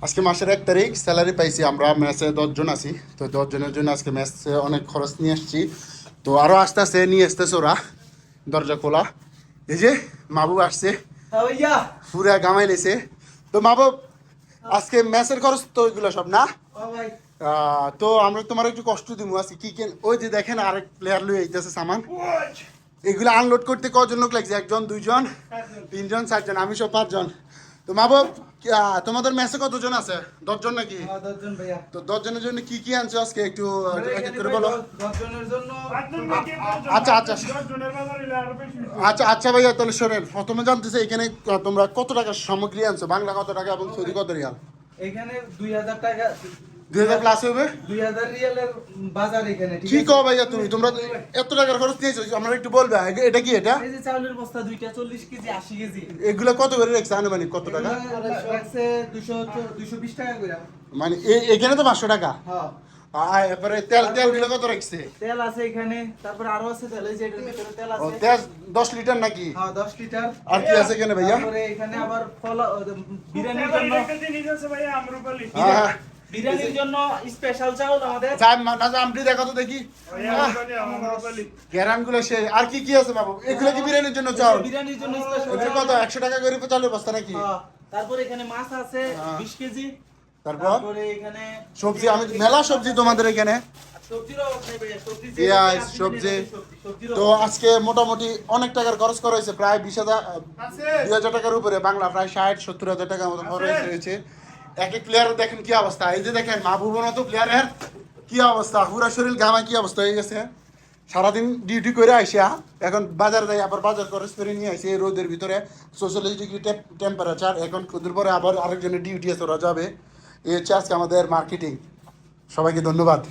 আজকে মাসের 1 তারিখ, স্যালারি পাইছি। আমরা ম্যাচে 10 জন আছি, তো 10 জনের জন্য আজকে ম্যাচে অনেক খরচ নিয়ে আসছি। তো আরও আস্তে আস্তে নিয়ে আসতেছে ওরা। দরজা খোলা, এই যে মাহবুব আসছে, পুরা গামাই লেছে। তো মাহবুব, আজকে ম্যাচের খরচ তো ওইগুলো সব না। তো আমরা তোমার একটু কষ্ট দিব আজকে। কি কেন ওই যে দেখেন আরেক প্লেয়ার লই আইতেছে সামান, এগুলো আনলোড করতে কজন লোক লাগছে? 1 জন, 2 জন, 3 জন, 4 জন, আমি সব 5 জন। তো মাহবুব, তোমাদের ম্যাচে কতজন আছে? 10 জন নাকি? 10 জন ভাইয়া। তো 10 জনের জন্য কি কি আনছো আজকে একটু এক এক করে ভাই বলো। 10 জনের জন্য আচ্ছা আচ্ছা আচ্ছা আচ্ছা ভাইয়া, তাহলে শোনেন, প্রথমে জানতেছে এখানে তোমরা কত টাকার সামগ্রী আনছো, বাংলা কত টাকা এবং সৌদি কত রিয়াল? এখানে 2000 টাকা, 2000 প্লাস হবে। 2000 রিয়ালের বাজার এখানে। কি কও ভাইয়া তুমি, তোমরা এত টাকার খরচ নিয়েছো, আমরা একটু বলবে এটা কি? এটা এই যে চাউলের বস্তা দুইটা 40 কেজি 80 কেজি। এগুলো কত করে রেখেছে আনুমানিক কত টাকা? লাগছে 220 টাকা করে। মানে এখানে তো 500 টাকা। হ্যাঁ, এরপরে তেল তেল গুলো কত রাখছে? তেল আছে এখানে, তারপর আরো আছে তেল, এই যে এটার ভিতরে তেল ও আছে। তেল 10 লিটার নাকি? হ্যাঁ 10 লিটার। আর কি আছে এখানে ভাইয়া? তারপরে এখানে আবার বিরিয়ানির জন্য, হ্যাঁ বিরিয়ানির জন্য স্পেশাল চাউল আমাদের। আমটি দেখা তো দেখি গ্যারান গুলো সে। আর কি কি আছে বাবু? এগুলো কি বিরিয়ানির জন্য চাউল? বিরিয়ানির জন্য স্পেশাল এগুলো কত? 100 টাকা করে চালের বস্তা নাকি? তারপর এখানে মাছ আছে 20 কেজি। তারপর তারপরে এখানে সবজি, আমি মেলা সবজি তোমাদের এখানে, সবজিরও অভাব নেই ভাইয়া, সবজি যে পেঁয়াজ, আছে, সবজি। সবজিরও তো আজকে মোটামুটি অনেক টাকার খরচ করা হয়েছে, প্রায় 20,000 টাকার উপরে, বাংলা প্রায় 60-70 হাজার টাকার মতো খরচ হয়েছে। এক এক প্লেয়ারের দেখেন কি অবস্থা। এই যে দেখেন মাহবুবের মতো প্লেয়ারের কি অবস্থা, পুরা শরীর ঘামা কি অবস্থা হয়ে গেছে। সারাদিন ডিউটি করে আইসা এখন বাজার যাই, আবার বাজার খরচ করে নিয়ে আসি এই রোদের ভিতরে, 44 ডিগ্রি টেম্পারেচার। এখন কুদুর পরে আবার আরেকজনের ডিউটি আছে, ওরা যাবে। এই হচ্ছে আজকে আমাদের মার্কেটিং। সবাইকে ধন্যবাদ।